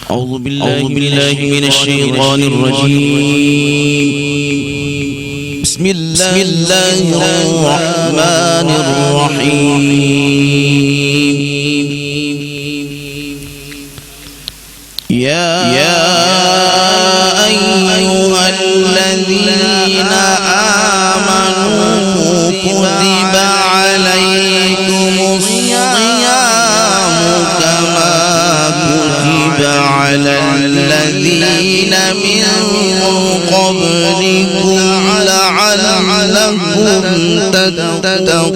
أعوذ بالله من الشيطان الرجيم. بسم الله الرحمن الرحيم. يا أيها الذين آمنوا كتب عليكم الصيام كما كتب على الذين من قبلكم لعلكم تتقون.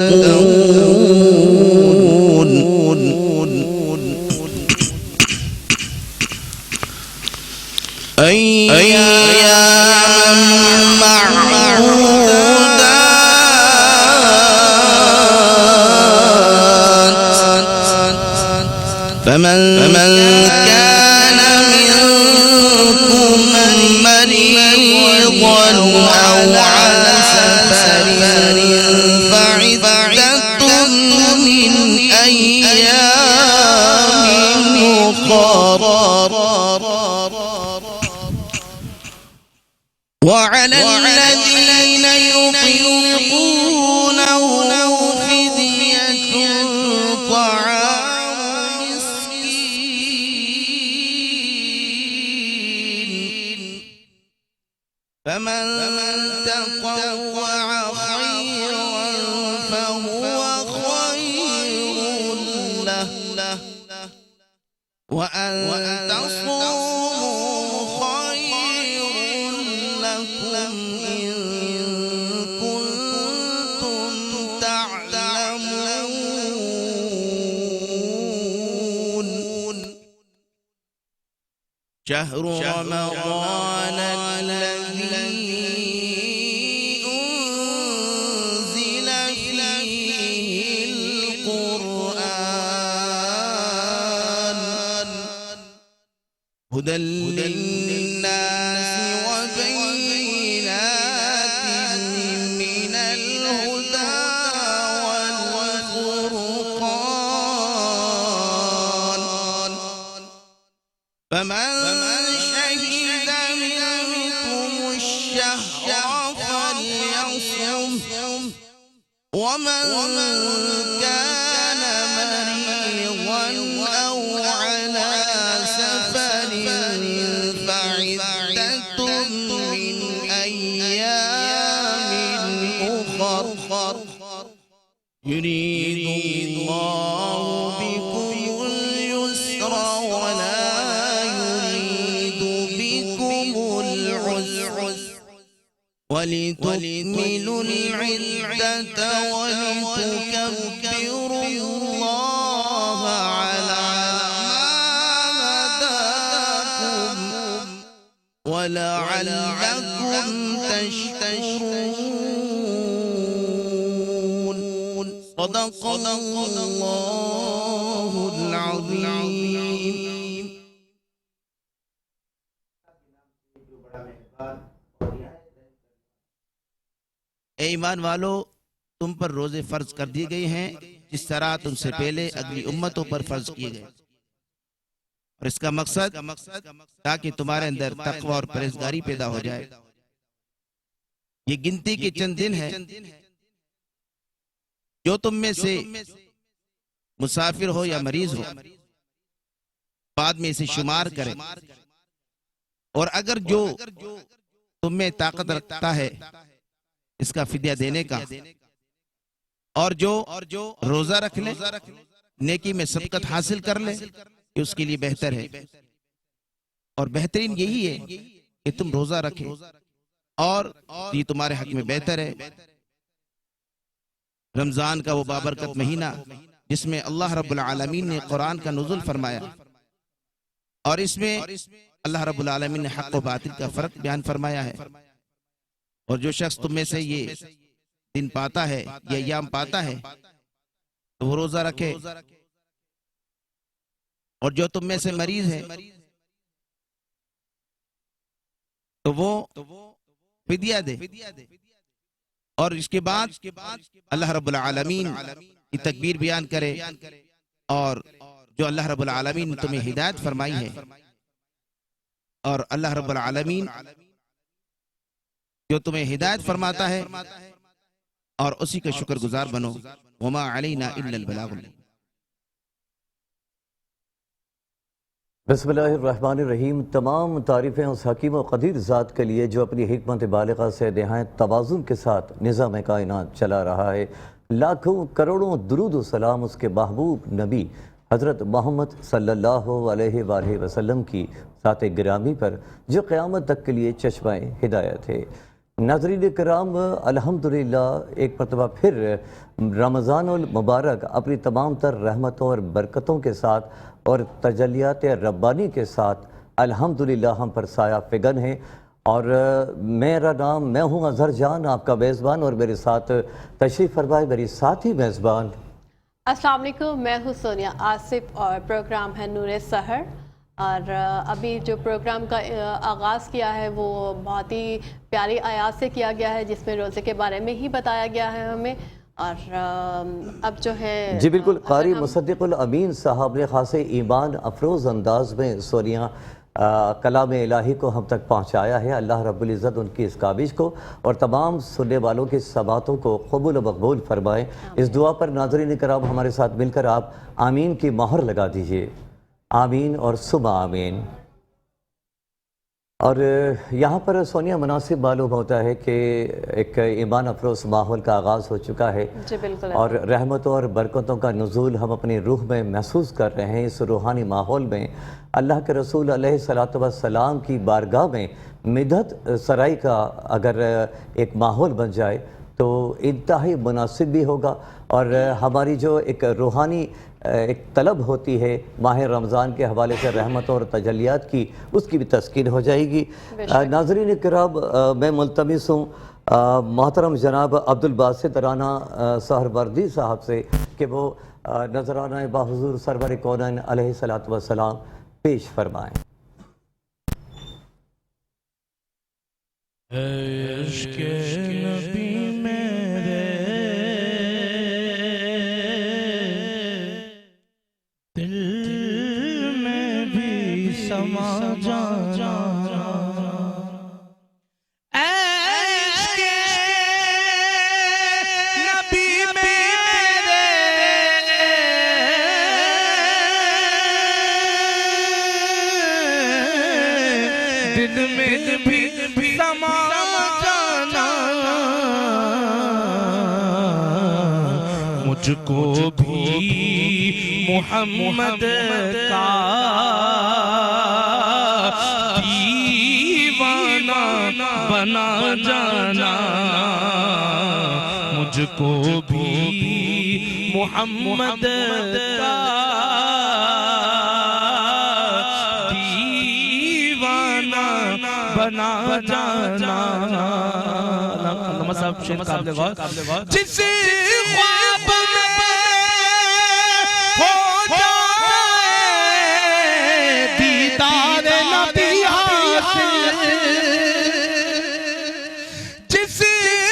أياما معدودات فمن كان منكم مريضا أو على سفر فعدة من أيام أخر وعلى الذين يطيقونه فدية طعام مسكين فمن تطوع خيرا فهو خير له وأن تصوموا خير لكم إن كنتم تعلمون. شهر رمضان الذي أنزل فيه القرآن هدى للناس وبينات من الهدى والفرقان فمن شهد منكم الشهر فليصم ومن كان مريضا أو على سفر فعدة من أيام أخر يريد الله بكم اليسر ولا يريد بكم العسر ولتكملوا العدة ولتكبروا الله على ما هداكم ولعلكم تشكرون. صدق الله العظيم. اے ایمان والو، تم پر روزے فرض کر دیے گئے ہیں جس طرح تم سے پہلے اگلی امتوں پر فرض کیے گئے، اور اس کا مقصد تاکہ تمہارے اندر تقوی اور پرہیزگاری پیدا ہو جائے۔ یہ گنتی کے چند دن ہیں جو تم میں سے مسافر ہو یا مریض ہو بعد میں اسے شمار کرے، اور اگر جو تم میں طاقت رکھتا ہے اس کا فدیہ دینے کا، اور جو روزہ رکھ لے نیکی میں سبقت حاصل کر لے، یہ اس کے لیے بہتر ہے۔ اور بہترین یہی ہے کہ تم روزہ رکھے، اور یہ تمہارے حق میں بہتر ہے۔ رمضان کا وہ بابرکت مہینہ جس میں اللہ رب العالمین نے قرآن کا نزول فرمایا، اور اس میں اللہ رب العالمین نے حق و باطل کا فرق بیان فرمایا ہے۔ اور جو شخص تم میں سے یہ دن پاتا ہے، یہ ایام پاتا ہے، تو وہ روزہ رکھے، اور جو تم میں سے مریض ہے تو وہ فدیہ دے۔ اور اس کے بعد اللہ رب العالمین کی تکبیر بیان کرے، اور جو اللہ رب العالمین نے تمہیں ہدایت فرمائی ہے اور اللہ رب العالمین جو تمہیں ہدایت فرماتا ہے اور اسی کا شکر گزار بنو وما علینا الا البلاغ المبین۔ بسم اللہ الرحمن الرحیم۔ تمام تعریفیں اس حکیم و قدیر ذات کے لیے جو اپنی حکمت بالغہ سے نہایت توازن کے ساتھ نظام کائنات چلا رہا ہے۔ لاکھوں کروڑوں درود و سلام اس کے محبوب نبی حضرت محمد صلی اللہ علیہ وآلہ وسلم کی ذات گرامی پر جو قیامت تک کے لیے چشمہ ہدایت ہے۔ ناظرین کرام، الحمدللہ ایک مرتبہ پھر رمضان المبارک اپنی تمام تر رحمتوں اور برکتوں کے ساتھ اور تجلیات ربانی کے ساتھ الحمدللہ ہم پر سایہ فگن ہے۔ اور میں ہوں اظہر جان، آپ کا میزبان، اور میرے ساتھ تشریف فرمائے میری ساتھی میزبان۔ السلام علیکم، میں ہوں سونیا آصف اور پروگرام ہے نور سحر۔ اور ابھی جو پروگرام کا آغاز کیا ہے وہ بہت ہی پیاری آیات سے کیا گیا ہے، جس میں روزے کے بارے میں ہی بتایا گیا ہے ہمیں۔ اور اب جو ہے جی بالکل، قاری مصدق الامین صاحب نے خاص ایمان افروز انداز میں سونیا کلام الہی کو ہم تک پہنچایا ہے۔ اللہ رب العزت ان کی اس کاوش کو اور تمام سننے والوں کی سماعتوں کو قبول و مقبول فرمائے۔ اس دعا پر ناظرین کرام ہمارے ساتھ مل کر آپ آمین کی مہر لگا دیجئے۔ آمین اور ثم آمین۔ اور یہاں پر سونیا مناسب معلوم ہوتا ہے کہ ایک ایمان افروز ماحول کا آغاز ہو چکا ہے، جی بالکل، اور رحمتوں اور برکتوں کا نزول ہم اپنی روح میں محسوس کر رہے ہیں۔ اس روحانی ماحول میں اللہ کے رسول علیہ السلام کی بارگاہ میں مدحت سرائی کا اگر ایک ماحول بن جائے تو انتہائی مناسب بھی ہوگا، اور ہماری جو ایک روحانی ایک طلب ہوتی ہے ماہ رمضان کے حوالے سے رحمتوں اور تجلیات کی، اس کی بھی تسکین ہو جائے گی۔ ناظرین کرام، میں ملتمس ہوں محترم جناب عبدالباسط رانا سہروردی صاحب سے کہ وہ نذرانہ بحضور سرور کونین علیہ السلام پیش فرمائیں۔ عشق نبی میرے دل میں بھی سما جانا، عشق نبی میرے دل میں بھی سما جانا، مجھ کو بھی محمد کا دیوانہ بنا جانا، مجھ کو بھی محمد کا دیوانہ بنا جانا۔ علامہ صاحب شیر قابل غور، جس خواب میں ہو جائے دیدار نبی حاصل، جس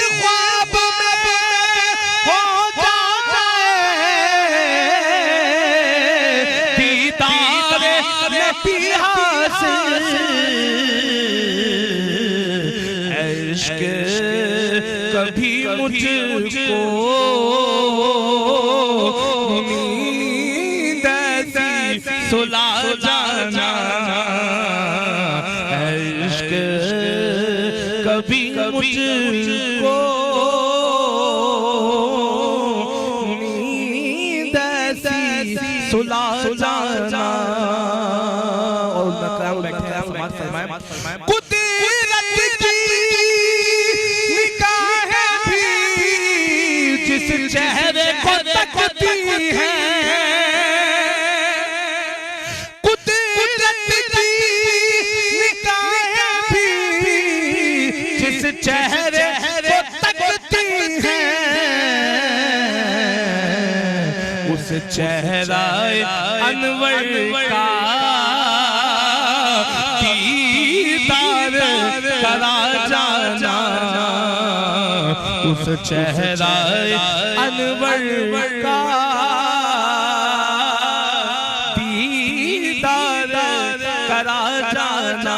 خواب میں ہو جائے دیدار نبی حاصل، عشق کبھی مجھ کو نیند ایسی سلا جانا، عشق کبھی مجھ کو نیند ایسی سلا جانا۔ اور مکرم بیٹھے ہیں سماعت فرمائیں۔ قدرت کی نگاہ بھی جس چہرے کو تکتی ہے، قدرت کی نگاہ بھی جس چہرے کو تکتی ہے، اس چہرہ انور کا دیدار کرا جانا، اس چہرہ انور کا دیدار کرا جانا۔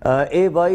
AY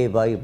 AY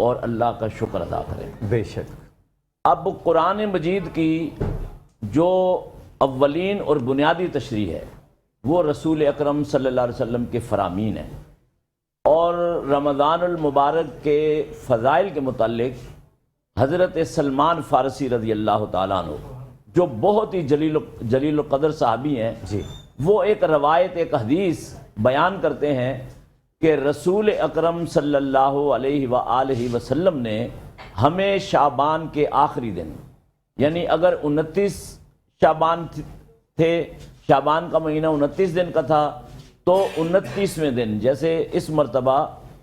اور اللہ کا شکر ادا کریں۔ بے شک۔ اب قرآن مجید کی جو اولین اور بنیادی تشریح ہے وہ رسول اکرم صلی اللہ علیہ وسلم کے فرامین ہیں، اور رمضان المبارک کے فضائل کے متعلق حضرت سلمان فارسی رضی اللہ تعالیٰ عنہ جو بہت ہی جلیل القدر صحابی ہیں، جی، وہ ایک روایت، ایک حدیث بیان کرتے ہیں کہ رسول اکرم صلی اللہ علیہ وآلہ وسلم نے ہمیں شعبان کے آخری دن، یعنی اگر 29 شعبان تھے، شعبان کا مہینہ 29 دن کا تھا، تو 29ویں دن، جیسے اس مرتبہ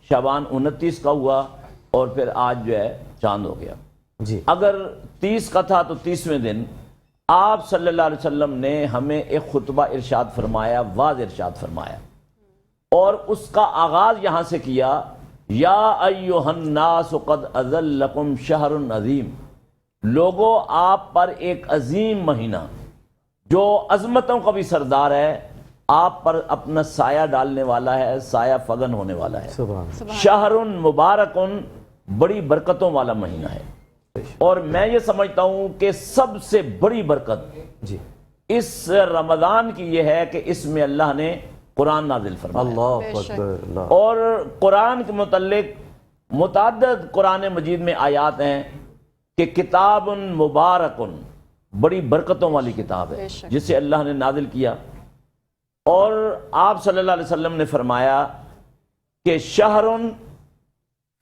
شعبان 29 کا ہوا اور پھر آج جو ہے چاند ہو گیا، جی، اگر 30 کا تھا تو 30ویں دن آپ صلی اللہ علیہ وسلم نے ہمیں ایک خطبہ ارشاد فرمایا، واضح ارشاد فرمایا، اور اس کا آغاز یہاں سے کیا، یا ایھا الناس قد اذلکم شہر عظیم، لوگو آپ پر ایک عظیم مہینہ جو عظمتوں کا بھی سردار ہے، آپ پر اپنا سایہ ڈالنے والا ہے، سایہ فگن ہونے والا ہے، سبحان شہر مبارکن، بڑی برکتوں والا مہینہ ہے۔ اور میں یہ سمجھتا ہوں کہ سب سے بڑی برکت جی، اس رمضان کی یہ ہے کہ اس میں اللہ نے قرآن نازل فرمایا، اللہ اکبر، اللہ، اور قرآن کے متعلق متعدد قرآن مجید میں آیات ہیں کہ کتاب مبارکن، بڑی برکتوں والی کتاب ہے جسے اللہ نے نازل کیا، اور آپ صلی اللہ علیہ وسلم نے فرمایا کہ شہر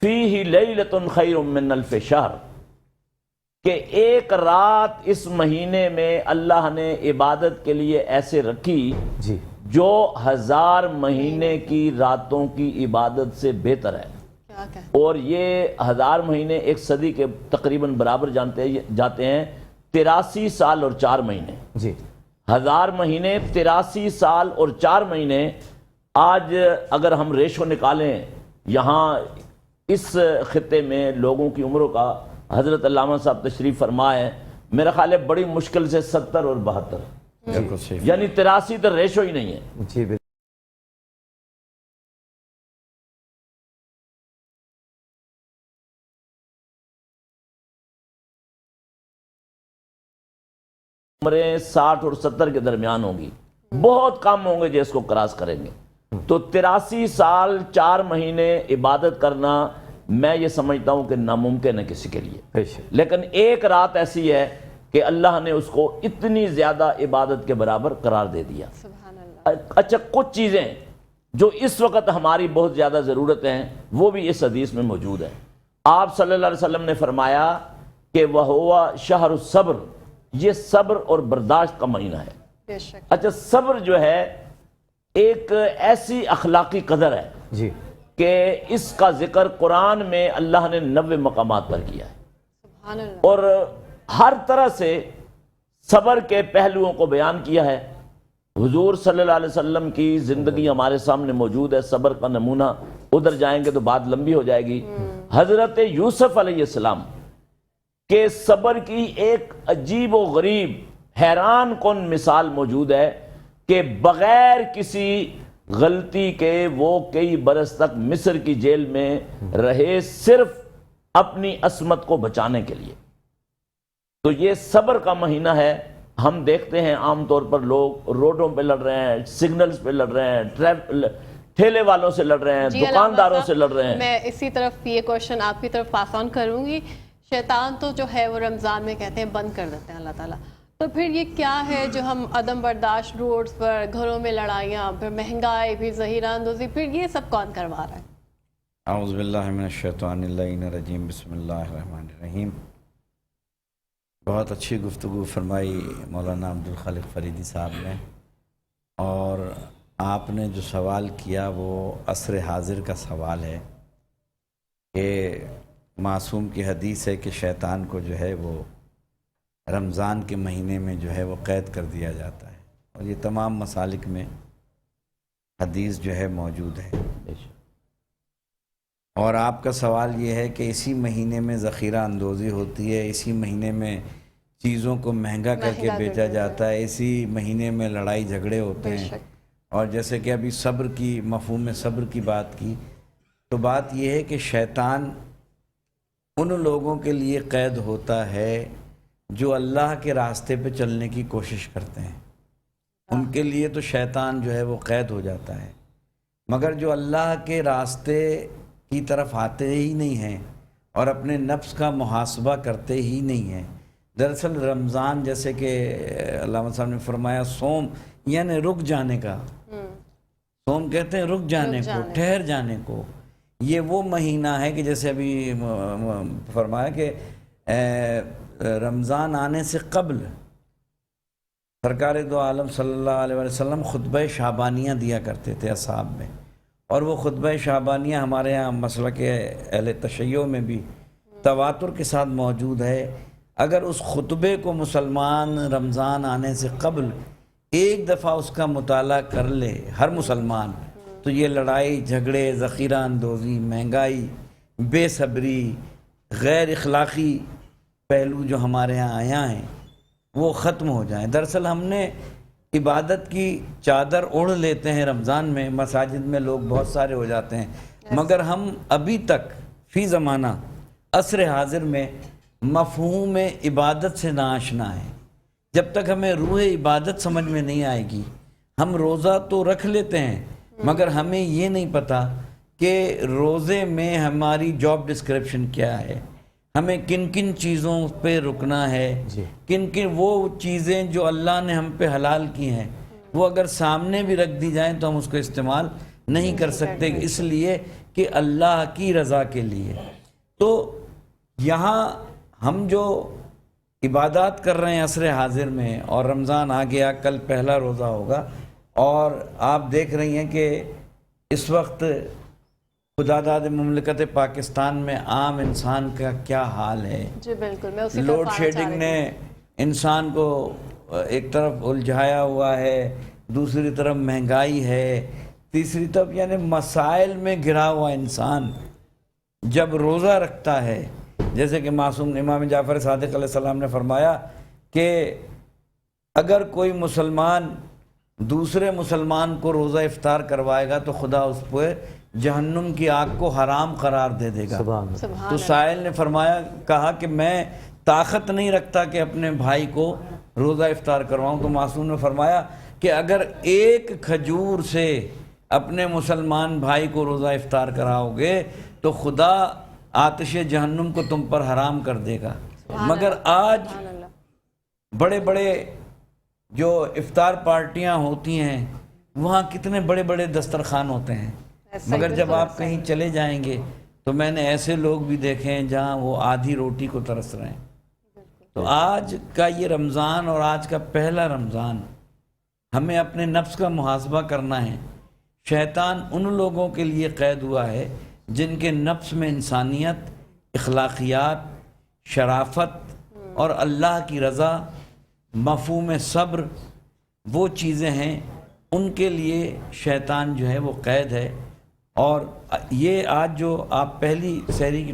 فیہ لیلۃ خیر من الف شہر، کہ ایک رات اس مہینے میں اللہ نے عبادت کے لیے ایسے رکھی جی، جو 1000 مہینے کی راتوں کی عبادت سے بہتر ہے، کیا کہتے اور یہ 1000 مہینے ایک صدی کے تقریباً برابر جاتے ہیں 83 سال اور 4 مہینے، جی، 1000 مہینے 83 سال اور 4 مہینے۔ آج اگر ہم ریشو نکالیں یہاں اس خطے میں لوگوں کی عمروں کا، حضرت علامہ صاحب تشریف فرما ہے، میرا خیال ہے بڑی مشکل سے 70 اور 72، یعنی 83 تو ریشو ہی نہیں ہے۔ جی، بالکل، عمریں 60 اور 70 کے درمیان ہوں گی، بہت کم ہوں گے جو اس کو کراس کریں گے۔ تو 83 سال 4 مہینے عبادت کرنا میں یہ سمجھتا ہوں کہ ناممکن ہے کسی کے لیے، بے شک، لیکن ایک رات ایسی ہے کہ اللہ نے اس کو اتنی زیادہ عبادت کے برابر قرار دے دیا۔ سبحان اللہ۔ اچھا، کچھ چیزیں جو اس وقت ہماری بہت زیادہ ضرورت ہیں وہ بھی اس حدیث میں موجود ہیں۔ آپ صلی اللہ علیہ وسلم نے فرمایا کہ وَهُوَ شَهْرُ الصَّبْرِ، یہ صبر اور برداشت کا مہینہ ہے۔ بے شک، اچھا، صبر جو ہے ایک ایسی اخلاقی قدر ہے جی، کہ اس کا ذکر قرآن میں اللہ نے 90 مقامات پر کیا ہے، سبحان اللہ۔ اور ہر طرح سے صبر کے پہلوؤں کو بیان کیا ہے۔ حضور صلی اللہ علیہ وسلم کی زندگی ہمارے سامنے موجود ہے، صبر کا نمونہ، ادھر جائیں گے تو بات لمبی ہو جائے گی۔ حضرت یوسف علیہ السلام کے صبر کی ایک عجیب و غریب حیران کن مثال موجود ہے کہ بغیر کسی غلطی کے وہ کئی برس تک مصر کی جیل میں رہے، صرف اپنی عصمت کو بچانے کے لیے۔ تو یہ صبر کا مہینہ ہے۔ ہم دیکھتے ہیں عام طور پر لوگ روڈوں پہ لڑ رہے ہیں، سگنلز پہ لڑ رہے ہیں، ٹھیلے والوں سے لڑ رہے ہیں، جی، دکانداروں علامہ سے لڑ رہے ہیں۔ میں اسی طرف یہ کوشچن آپ کی طرف پاس آن کروں گی۔ شیطان تو جو ہے وہ رمضان میں کہتے ہیں بند کر دیتے ہیں اللہ تعالیٰ، تو پھر یہ کیا ہے جو ہم عدم برداشت، روڈز پر، گھروں میں لڑائیاں، پھر مہنگائی، پھر ذخیرہ اندوزی، پھر یہ سب کون کروا رہا ہے؟ اعوذ باللہ من الشیطان اللعین الرجیم، بسم اللہ الرحمن الرحیم۔ بہت اچھی گفتگو فرمائی مولانا عبدالخالق فریدی صاحب نے، اور آپ نے جو سوال کیا وہ عصر حاضر کا سوال ہے کہ معصوم کی حدیث ہے کہ شیطان کو جو ہے وہ رمضان کے مہینے میں جو ہے وہ قید کر دیا جاتا ہے، اور یہ تمام مسالک میں حدیث جو ہے موجود ہے۔ اور آپ کا سوال یہ ہے کہ اسی مہینے میں ذخیرہ اندوزی ہوتی ہے، اسی مہینے میں چیزوں کو مہنگا کر کے بیچا جاتا ہے، اسی مہینے میں لڑائی جھگڑے ہوتے ہیں، اور جیسے کہ ابھی صبر کی، مفہوم صبر کی بات کی، تو بات یہ ہے کہ شیطان ان لوگوں کے لیے قید ہوتا ہے جو اللہ کے راستے پہ چلنے کی کوشش کرتے ہیں، ان کے لیے تو شیطان جو ہے وہ قید ہو جاتا ہے، مگر جو اللہ کے راستے کی طرف آتے ہی نہیں ہیں اور اپنے نفس کا محاسبہ کرتے ہی نہیں ہیں. دراصل رمضان جیسے کہ علامہ صاحب نے فرمایا صوم یعنی رک جانے کا، صوم کہتے ہیں رک جانے کو، ٹھہر جانے کو. یہ وہ مہینہ ہے کہ جیسے ابھی فرمایا کہ رمضان آنے سے قبل سرکار دو عالم صلی اللہ علیہ وسلم خطبہ شعبانیہ دیا کرتے تھے اصحاب میں، اور وہ خطبہ شعبانیہ ہمارے ہاں مسلک اہل تشیع میں بھی تواتر کے ساتھ موجود ہے. اگر اس خطبے کو مسلمان رمضان آنے سے قبل ایک دفعہ اس کا مطالعہ کر لے ہر مسلمان، تو یہ لڑائی جھگڑے، ذخیرہ اندوزی، مہنگائی، بے صبری، غیر اخلاقی پہلو جو ہمارے ہاں آیا ہیں وہ ختم ہو جائیں. دراصل ہم نے عبادت کی چادر اوڑھ لیتے ہیں رمضان میں، مساجد میں لوگ بہت سارے ہو جاتے ہیں، مگر ہم ابھی تک فی زمانہ عصر حاضر میں مفہوم عبادت سے ناآشنا ہیں. جب تک ہمیں روح عبادت سمجھ میں نہیں آئے گی، ہم روزہ تو رکھ لیتے ہیں مگر ہمیں یہ نہیں پتا کہ روزے میں ہماری جاب ڈسکرپشن کیا ہے، ہمیں کن کن چیزوں پہ رکنا ہے، کن کن وہ چیزیں جو اللہ نے ہم پہ حلال کی ہیں وہ اگر سامنے بھی رکھ دی جائیں تو ہم اس کو استعمال نہیں کر سکتے، اس لیے کہ اللہ کی رضا کے لیے. تو یہاں ہم جو عبادات کر رہے ہیں عصر حاضر میں، اور رمضان آ گیا، کل پہلا روزہ ہوگا، اور آپ دیکھ رہی ہیں کہ اس وقت خدا داد مملکت پاکستان میں عام انسان کا کیا حال ہے. جی بالکل، میں اسی لوڈ شیڈنگ نے انسان کو ایک طرف الجھایا ہوا ہے، دوسری طرف مہنگائی ہے، تیسری طرف یعنی مسائل میں گھرا ہوا انسان جب روزہ رکھتا ہے، جیسے کہ معصوم امام جعفر صادق علیہ السلام نے فرمایا کہ اگر کوئی مسلمان دوسرے مسلمان کو روزہ افطار کروائے گا تو خدا اس پہ جہنم کی آگ کو حرام قرار دے دے گا. تو سائل نے فرمایا، کہا کہ میں طاقت نہیں رکھتا کہ اپنے بھائی کو روزہ افطار کرواؤں. تو معصوم نے فرمایا کہ اگر ایک کھجور سے اپنے مسلمان بھائی کو روزہ افطار کراؤ گے تو خدا آتش جہنم کو تم پر حرام کر دے گا. مگر آج بڑے بڑے جو افطار پارٹیاں ہوتی ہیں وہاں کتنے بڑے بڑے دسترخوان ہوتے ہیں، مگر جب آپ کہیں چلے جائیں گے تو میں نے ایسے لوگ بھی دیکھے ہیں جہاں وہ آدھی روٹی کو ترس رہے ہیں. تو آج کا یہ رمضان اور آج کا پہلا رمضان ہمیں اپنے نفس کا محاسبہ کرنا ہے. شیطان ان لوگوں کے لیے قید ہوا ہے جن کے نفس میں انسانیت، اخلاقیات، شرافت اور اللہ کی رضا، مفہوم صبر وہ چیزیں ہیں، ان کے لیے شیطان جو ہے وہ قید ہے. اور یہ آج جو آپ پہلی سحری کی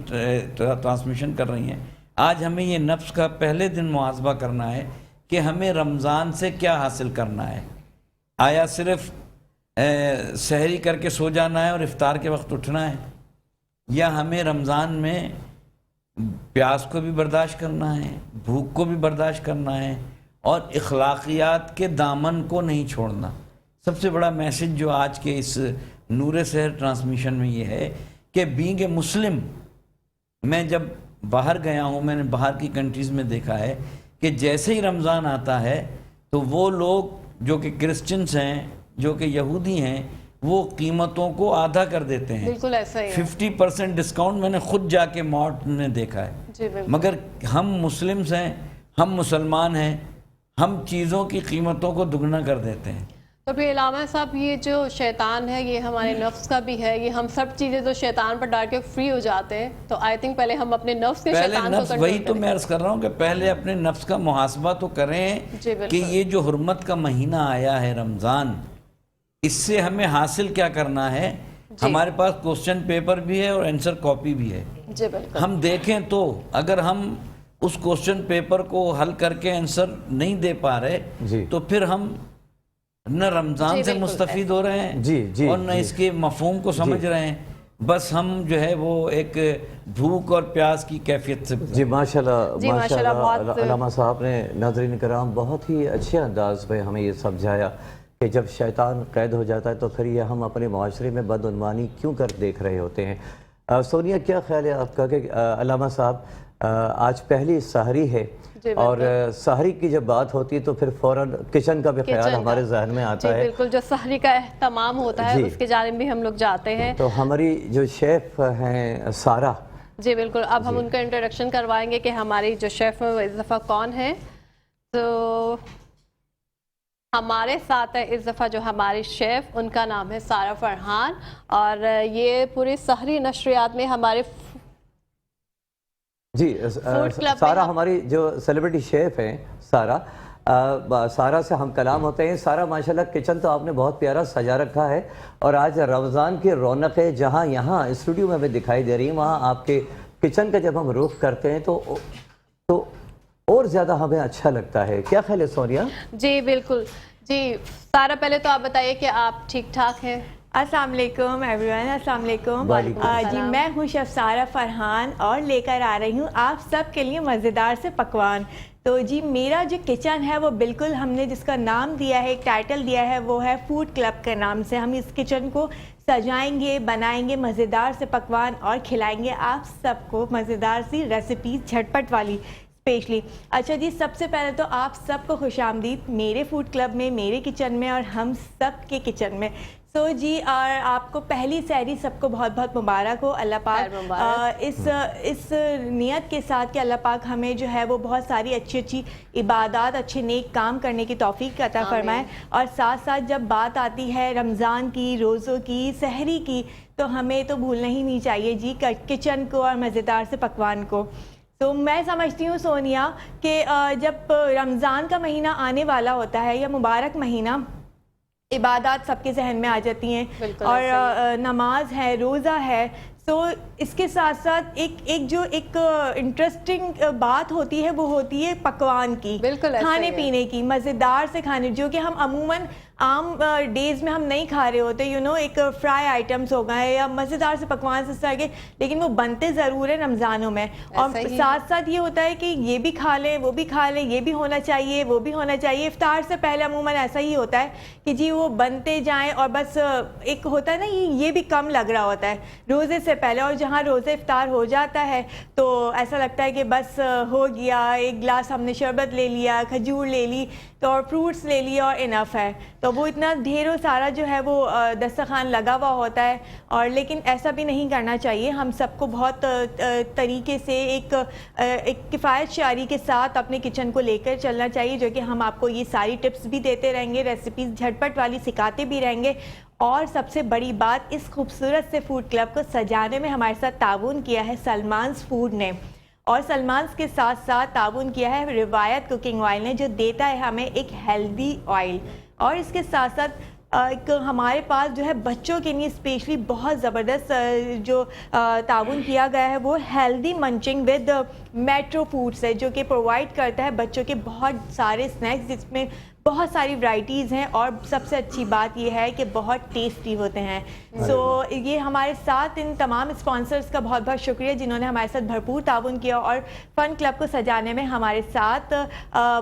ٹرانسمیشن کر رہی ہیں، آج ہمیں یہ نفس کا پہلے دن محاسبہ کرنا ہے کہ ہمیں رمضان سے کیا حاصل کرنا ہے. آیا صرف سحری کر کے سو جانا ہے اور افطار کے وقت اٹھنا ہے، یا ہمیں رمضان میں پیاس کو بھی برداشت کرنا ہے، بھوک کو بھی برداشت کرنا ہے، اور اخلاقیات کے دامن کو نہیں چھوڑنا. سب سے بڑا میسج جو آج کے اس نور سحر ٹرانسمیشن میں یہ ہے کہ بینگ اے مسلم، میں جب باہر گیا ہوں، میں نے باہر کی کنٹریز میں دیکھا ہے کہ جیسے ہی رمضان آتا ہے تو وہ لوگ جو کہ کرسچنز ہیں، جو کہ یہودی ہیں، وہ قیمتوں کو آدھا کر دیتے ہیں. بالکل ایسا ہی 50% ڈسکاؤنٹ میں نے خود جا کے مارٹ میں دیکھا ہے. جی بالکل. مگر ہم مسلمز ہیں، ہم مسلمان ہیں، ہم چیزوں کی قیمتوں کو دگنا کر دیتے ہیں. تو پھر علامہ صاحب یہ جو شیطان ہے یہ ہمارے نفس کا بھی ہے، یہ ہم سب چیزیں تو شیطان پر ڈال کے فری ہو جاتے ہیں. تو آئی تھنک پہلے ہم اپنے نفس کے شیطان کو کنٹرول کریں. وہی تو میں عرض کر رہا ہوں کہ پہلے اپنے نفس کا محاسبہ تو کریں کہ یہ جو حرمت کا مہینہ آیا ہے رمضان، اس سے ہمیں حاصل کیا کرنا ہے. ہمارے پاس کوسچن پیپر بھی ہے اور آنسر کاپی بھی ہے. جی بالکل. ہم دیکھیں تو اگر ہم اس کوسچن پیپر کو حل کر کے آنسر نہیں دے پا رہے تو پھر ہم نہ رمضان سے مستفید ہو رہے ہیں اور نہ اس کے مفہوم کو سمجھ رہے ہیں. بس ہم جو ہے وہ ایک بھوک اور پیاس کی کیفیت سے جی ماشاءاللہ جی ماشاءاللہ بہت علامہ صاحب نے ناظرین کرام بہت ہی اچھے انداز میں ہمیں یہ سمجھایا کہ جب شیطان قید ہو جاتا ہے تو پھر یہ ہم اپنے معاشرے میں بدعنوانی کیوں کر دیکھ رہے ہوتے ہیں۔ سونیا کیا خیال ہے آپ کا کہ علامہ صاحب آج پہلی سحری ہے اور سحری کی جب بات ہوتی ہے تو پھر فوراً کچن کا بھی خیال ہمارے ذہن میں آتا ہے۔ بالکل، جو سحری کا اہتمام ہوتا ہے اس کے جانب بھی ہم لوگ جاتے ہیں۔ تو ہماری جو شیف ہیں سارہ، جی بالکل، اب ہم ان کا انٹروڈکشن کروائیں گے کہ ہماری جو شیف ہیں وہ اس دفعہ کون ہے۔ تو ہمارے ساتھ ہے اس دفعہ جو ہماری شیف، ان کا نام ہے سارہ فرحان، اور یہ پوری سحری نشریات میں ہمارے جی سارہ ہماری جو سیلیبریٹی شیف ہیں سارہ سے ہم کلام ہوتے ہیں۔ سارہ ماشاءاللہ کچن تو آپ نے بہت پیارا سجا رکھا ہے، اور آج رمضان کی رونقیں جہاں یہاں اسٹوڈیو میں ہمیں دکھائی دے رہی ہیں، وہاں آپ کے کچن کا جب ہم رخ کرتے ہیں تو اور زیادہ ہمیں اچھا لگتا ہے۔ کیا خیال ہے سونیا؟ جی بالکل۔ جی سارہ، پہلے تو آپ بتائیے کہ آپ ٹھیک ٹھاک ہیں؟ السلام علیکم ایوری ون، السلام علیکم۔ جی میں ہوں شیف سارہ فرحان اور لے کر آ رہی ہوں آپ سب کے لیے مزیدار سے پکوان۔ تو جی میرا جو کچن ہے وہ بالکل ہم نے جس کا نام دیا ہے، ایک ٹائٹل دیا ہے، وہ ہے فوڈ کلب کے نام سے۔ ہم اس کچن کو سجائیں گے، بنائیں گے مزیدار سے پکوان اور کھلائیں گے آپ سب کو مزیدار سی ریسیپیز جھٹپٹ والی اسپیشلی۔ اچھا جی، سب سے پہلے تو آپ سب کو خوش آمدید میرے فوڈ کلب میں، میرے کچن میں اور ہم سب کے کچن میں۔ تو جی اور آپ کو پہلی سحری سب کو بہت بہت مبارک ہو۔ اللہ پاک اس نیت کے ساتھ کہ اللہ پاک ہمیں جو ہے وہ بہت ساری اچھی اچھی عبادات، اچھے نیک کام کرنے کی توفیق عطا فرمائے، اور ساتھ ساتھ جب بات آتی ہے رمضان کی، روزوں کی، سحری کی، تو ہمیں تو بھولنا ہی نہیں چاہیے جی کچن کو اور مزیدار سے پکوان کو۔ تو میں سمجھتی ہوں سونیا کہ جب رمضان کا مہینہ آنے والا ہوتا ہے یا مبارک مہینہ، عبادات سب کے ذہن میں آ جاتی ہیں، اور نماز ہے، روزہ ہے۔ تو اس کے ساتھ ساتھ ایک انٹرسٹنگ بات ہوتی ہے، وہ ہوتی ہے پکوان کی، کھانے پینے کی، مزیدار سے کھانے، جو کہ ہم عموماً عام ڈیز میں ہم نہیں کھا رہے ہوتے، ایک فرائی آئٹمس ہو گئے یا مزیدار سے پکوان سے طرح کے، لیکن وہ بنتے ضرور ہیں رمضانوں میں۔ اور ساتھ ساتھ یہ ہوتا ہے کہ یہ بھی کھا لیں، وہ بھی کھا لیں، یہ بھی ہونا چاہیے، وہ بھی ہونا چاہیے۔ افطار سے پہلے عموماً ایسا ہی ہوتا ہے کہ جی وہ بنتے جائیں، اور بس ایک ہوتا ہے نا یہ بھی کم لگ رہا ہوتا ہے روزے سے پہلے، اور جہاں روزے افطار ہو جاتا ہے تو ایسا لگتا ہے کہ بس ہو گیا، ایک گلاس ہم نے شربت لے لیا، کھجور لے لی، تو اور فروٹس لے لیا اور انف ہے۔ تو وہ اتنا ڈھیروں سارا جو ہے وہ دسترخوان لگا ہوا ہوتا ہے، اور لیکن ایسا بھی نہیں کرنا چاہیے۔ ہم سب کو بہت طریقے سے ایک کفایت شعاری کے ساتھ اپنے کچن کو لے کر چلنا چاہیے، جو کہ ہم آپ کو یہ ساری ٹپس بھی دیتے رہیں گے، ریسیپیز جھٹپٹ والی سکھاتے بھی رہیں گے۔ اور سب سے بڑی بات، اس خوبصورت سے فوڈ کلب کو سجانے میں ہمارے ساتھ تعاون کیا ہے سلمانز فوڈ نے، اور سلمانز کے ساتھ ساتھ تعاون کیا ہے روایت کوکنگ آئل نے، جو دیتا ہے ہمیں ایک ہیلدی آئل۔ اور اس کے ساتھ ساتھ ایک ہمارے پاس جو ہے بچوں کے لیے اسپیشلی بہت زبردست جو تعاون کیا گیا ہے، وہ ہیلدی منچنگ ود میٹرو فوڈس ہے، جو کہ پرووائڈ کرتا ہے بچوں کے بہت سارے اسنیکس، جس میں بہت ساری ورائٹیز ہیں، اور سب سے اچھی بات یہ ہے کہ بہت ٹیسٹی ہوتے ہیں۔ سو یہ ہمارے ساتھ ان تمام اسپانسرز کا بہت بہت شکریہ، جنہوں نے ہمارے ساتھ بھرپور تعاون کیا، اور فن کلب کو سجانے میں ہمارے ساتھ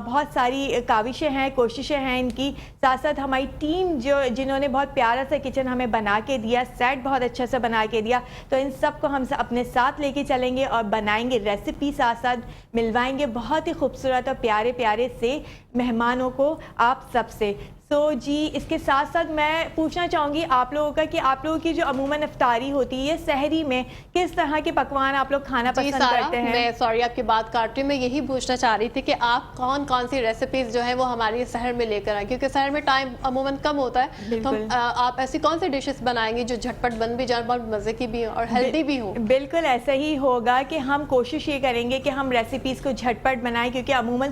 بہت ساری کاوشیں ہیں، کوششیں ہیں ان کی۔ ساتھ ساتھ ہماری ٹیم جنہوں نے بہت پیارا سا کچن ہمیں بنا کے دیا، سیٹ بہت اچھا سا بنا کے دیا، تو ان سب کو ہم اپنے ساتھ لے کے چلیں گے اور بنائیں گے ریسیپی، ساتھ ساتھ ملوائیں گے بہت ہی خوبصورت اور پیارے پیارے سے مہمانوں کو آپ سب سے۔ تو جی اس کے ساتھ ساتھ میں پوچھنا چاہوں گی آپ لوگوں کا کہ آپ لوگوں کی جو عموماً افطاری ہوتی ہے سحری میں، کس طرح کے پکوان آپ لوگ کھانا پسند کرتے ہیں؟ میں سوری آپ کی بات کاٹ رہی ہوں، میں یہی پوچھنا چاہ رہی تھی کہ آپ کون کون سی ریسیپیز جو ہیں وہ ہماری سحر میں لے کر آئیں، کیونکہ سحر میں ٹائم عموماً کم ہوتا ہے، تو آپ ایسی کون سی ڈشز بنائیں گے جو جھٹپٹ بن بھی جائیں، بہت مزے کی بھی اور ہیلدی بھی ہوں؟ بالکل ایسا ہی ہوگا کہ ہم کوشش یہ کریں گے کہ ہم ریسیپیز کو جھٹپٹ بنائیں، کیونکہ عموماً